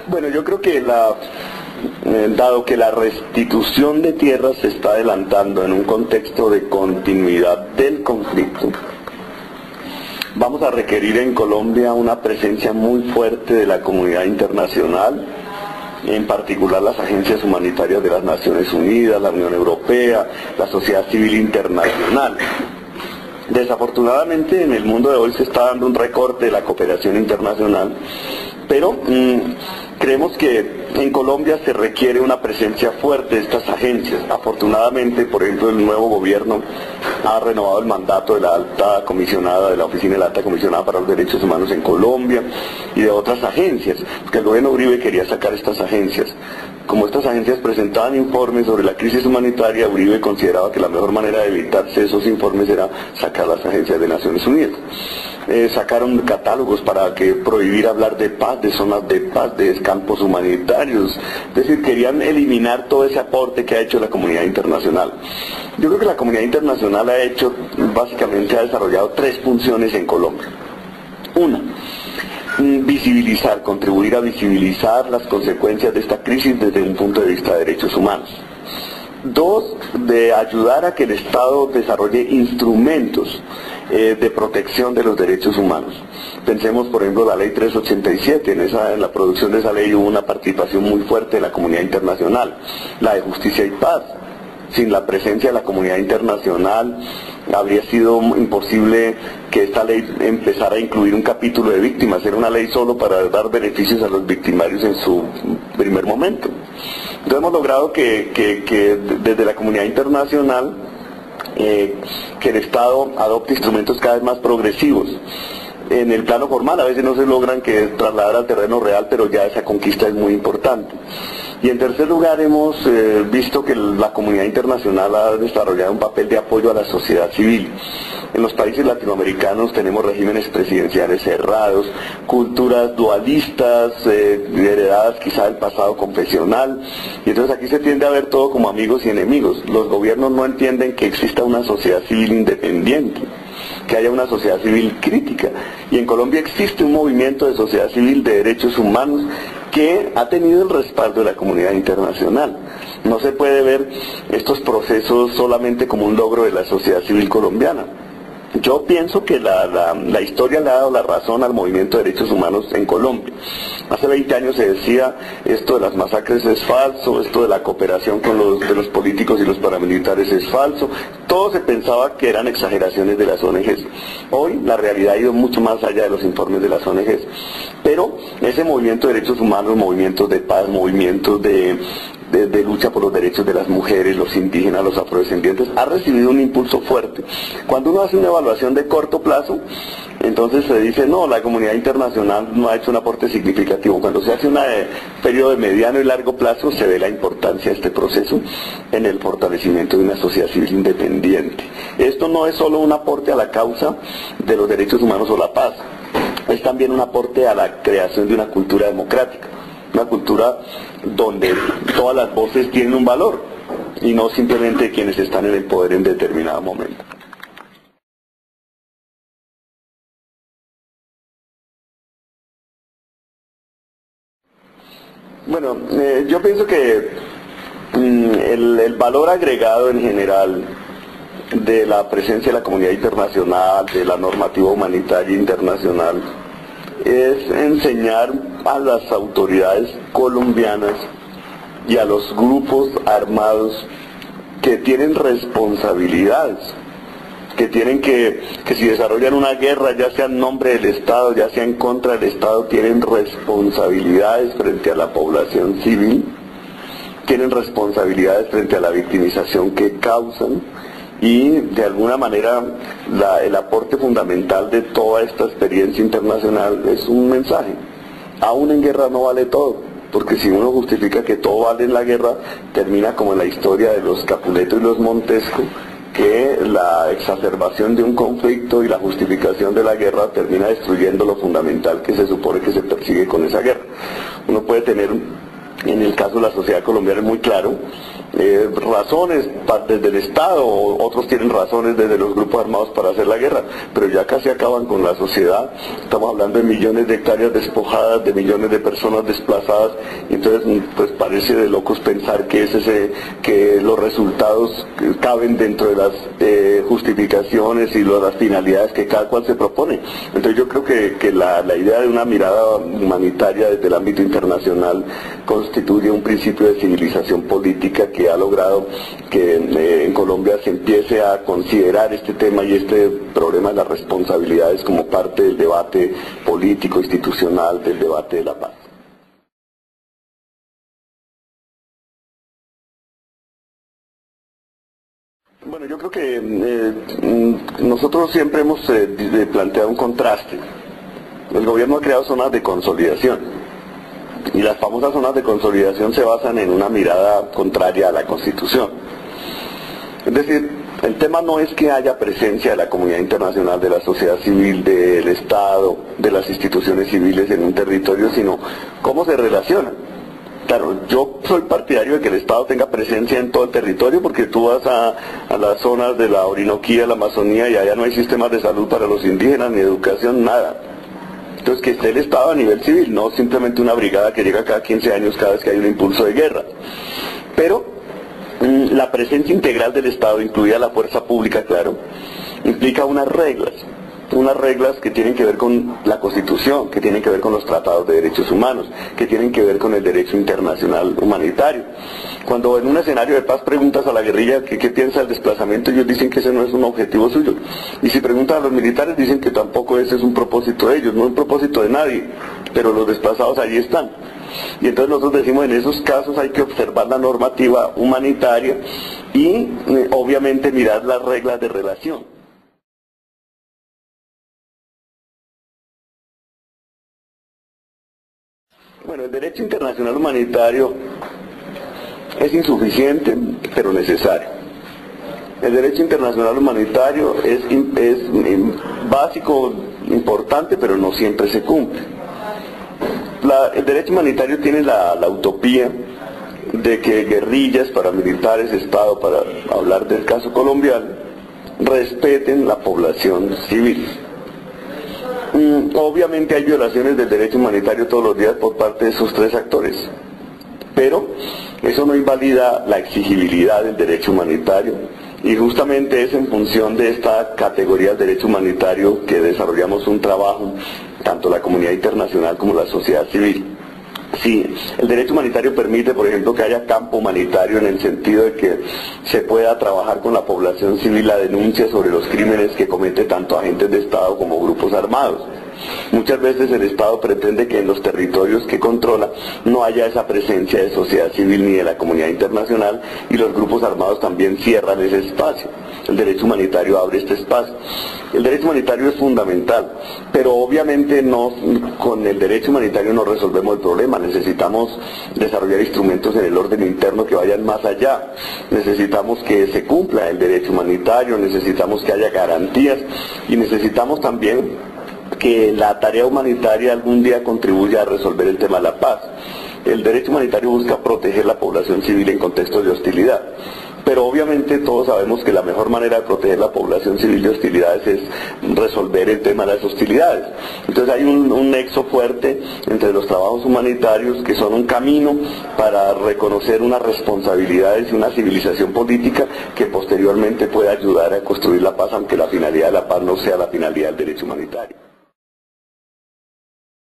Bueno, yo creo que dado que la restitución de tierras se está adelantando en un contexto de continuidad del conflicto, vamos a requerir en Colombia una presencia muy fuerte de la comunidad internacional, en particular las agencias humanitarias de las Naciones Unidas, la Unión Europea, la sociedad civil internacional. Desafortunadamente en el mundo de hoy se está dando un recorte de la cooperación internacional, pero creemos que en Colombia se requiere una presencia fuerte de estas agencias. Afortunadamente, por ejemplo, el nuevo gobierno ha renovado el mandato de la alta comisionada, de la Oficina de la Alta Comisionada para los Derechos Humanos en Colombia y de otras agencias, porque el gobierno Uribe quería sacar estas agencias. Como estas agencias presentaban informes sobre la crisis humanitaria, Uribe consideraba que la mejor manera de evitarse esos informes era sacar las agencias de Naciones Unidas. Sacaron catálogos para prohibir hablar de paz, de zonas de paz, de campos humanitarios. Es decir, querían eliminar todo ese aporte que ha hecho la comunidad internacional. Yo creo que la comunidad internacional básicamente ha desarrollado tres funciones en Colombia. Una, contribuir a visibilizar las consecuencias de esta crisis desde un punto de vista de derechos humanos. Dos, de ayudar a que el Estado desarrolle instrumentos de protección de los derechos humanos. Pensemos, por ejemplo, la ley 387, en la producción de esa ley hubo una participación muy fuerte de la comunidad internacional, la de justicia y paz. Sin la presencia de la comunidad internacional habría sido imposible que esta ley empezara a incluir un capítulo de víctimas. Era una ley solo para dar beneficios a los victimarios en su primer momento. Entonces hemos logrado que desde la comunidad internacional que el Estado adopte instrumentos cada vez más progresivos. En el plano formal a veces no se logran trasladar al terreno real, pero ya esa conquista es muy importante. Y en tercer lugar hemos visto que la comunidad internacional ha desarrollado un papel de apoyo a la sociedad civil. En los países latinoamericanos tenemos regímenes presidenciales cerrados, culturas dualistas, heredadas quizá del pasado confesional, y entonces aquí se tiende a ver todo como amigos y enemigos. Los gobiernos no entienden que exista una sociedad civil independiente, que haya una sociedad civil crítica, y en Colombia existe un movimiento de sociedad civil de derechos humanos que ha tenido el respaldo de la comunidad internacional. No se puede ver estos procesos solamente como un logro de la sociedad civil colombiana. Yo pienso que la historia le ha dado la razón al movimiento de derechos humanos en Colombia. Hace 20 años se decía, esto de las masacres es falso, esto de la cooperación de los políticos y los paramilitares es falso. Todo se pensaba que eran exageraciones de las ONGs. Hoy la realidad ha ido mucho más allá de los informes de las ONGs. Pero ese movimiento de derechos humanos, movimientos de paz, movimientos de lucha por los derechos de las mujeres, los indígenas, los afrodescendientes, ha recibido un impulso fuerte. Cuando uno hace una evaluación de corto plazo, entonces se dice, no, la comunidad internacional no ha hecho un aporte significativo. Cuando se hace un periodo de mediano y largo plazo, se ve la importancia de este proceso en el fortalecimiento de una sociedad civil independiente. Esto no es solo un aporte a la causa de los derechos humanos o la paz, es también un aporte a la creación de una cultura democrática. Una cultura donde todas las voces tienen un valor y no simplemente quienes están en el poder en determinado momento. Bueno, yo pienso que el valor agregado en general de la presencia de la comunidad internacional, de la normativa humanitaria internacional, es enseñar a las autoridades colombianas y a los grupos armados que tienen responsabilidades, que si desarrollan una guerra, ya sea en nombre del Estado, ya sea en contra del Estado, tienen responsabilidades frente a la población civil, tienen responsabilidades frente a la victimización que causan, y de alguna manera el aporte fundamental de toda esta experiencia internacional es un mensaje. Aún en guerra no vale todo, porque si uno justifica que todo vale en la guerra, termina como en la historia de los Capuleto y los Montesco, que la exacerbación de un conflicto y la justificación de la guerra termina destruyendo lo fundamental que se supone que se persigue con esa guerra. Uno puede tener, en el caso de la sociedad colombiana es muy claro, razones desde el Estado, otros tienen razones desde los grupos armados para hacer la guerra, pero ya casi acaban con la sociedad. Estamos hablando de millones de hectáreas despojadas, de millones de personas desplazadas, y entonces pues parece de locos pensar que los resultados caben dentro de las justificaciones y las finalidades que cada cual se propone. Entonces yo creo que la idea de una mirada humanitaria desde el ámbito internacional constituye un principio de civilización política que ha logrado que en Colombia se empiece a considerar este tema y este problema de las responsabilidades como parte del debate político, institucional, del debate de la paz. Bueno, yo creo que nosotros siempre hemos planteado un contraste. El gobierno ha creado zonas de consolidación y las famosas zonas de consolidación se basan en una mirada contraria a la Constitución. Es decir, el tema no es que haya presencia de la comunidad internacional, de la sociedad civil, del Estado, de las instituciones civiles en un territorio, sino cómo se relacionan. Claro, yo soy partidario de que el Estado tenga presencia en todo el territorio, porque tú vas a las zonas de la Orinoquía, la Amazonía, y allá no hay sistemas de salud para los indígenas, ni educación, nada. Entonces que esté el Estado a nivel civil, no simplemente una brigada que llega cada 15 años cada vez que hay un impulso de guerra. Pero la presencia integral del Estado, incluida la fuerza pública, claro, implica unas reglas que tienen que ver con la Constitución, que tienen que ver con los tratados de derechos humanos, que tienen que ver con el derecho internacional humanitario. Cuando en un escenario de paz preguntas a la guerrilla qué piensa del desplazamiento, ellos dicen que ese no es un objetivo suyo. Y si preguntas a los militares, dicen que tampoco ese es un propósito de ellos, no es un propósito de nadie, pero los desplazados allí están. Y entonces nosotros decimos, en esos casos hay que observar la normativa humanitaria y obviamente mirar las reglas de relación. Bueno, el derecho internacional humanitario es insuficiente, pero necesario. El derecho internacional humanitario es básico, importante, pero no siempre se cumple. El derecho humanitario tiene la utopía de que guerrillas, paramilitares, Estado, para hablar del caso colombiano, respeten la población civil. Obviamente hay violaciones del derecho humanitario todos los días por parte de esos tres actores, pero eso no invalida la exigibilidad del derecho humanitario, y justamente es en función de esta categoría del derecho humanitario que desarrollamos un trabajo, tanto la comunidad internacional como la sociedad civil. Sí, el derecho humanitario permite, por ejemplo, que haya campo humanitario en el sentido de que se pueda trabajar con la población civil la denuncia sobre los crímenes que comete tanto agentes de Estado como grupos armados. Muchas veces el Estado pretende que en los territorios que controla no haya esa presencia de sociedad civil ni de la comunidad internacional, y los grupos armados también cierran ese espacio. El derecho humanitario abre este espacio. El derecho humanitario es fundamental, pero obviamente con el derecho humanitario no resolvemos el problema. Necesitamos desarrollar instrumentos en el orden interno que vayan más allá. Necesitamos que se cumpla el derecho humanitario, necesitamos que haya garantías, y necesitamos también que la tarea humanitaria algún día contribuya a resolver el tema de la paz. El derecho humanitario busca proteger la población civil en contextos de hostilidad, pero obviamente todos sabemos que la mejor manera de proteger la población civil de hostilidades es resolver el tema de las hostilidades. Entonces hay un nexo fuerte entre los trabajos humanitarios, que son un camino para reconocer unas responsabilidades y una civilización política que posteriormente puede ayudar a construir la paz, aunque la finalidad de la paz no sea la finalidad del derecho humanitario.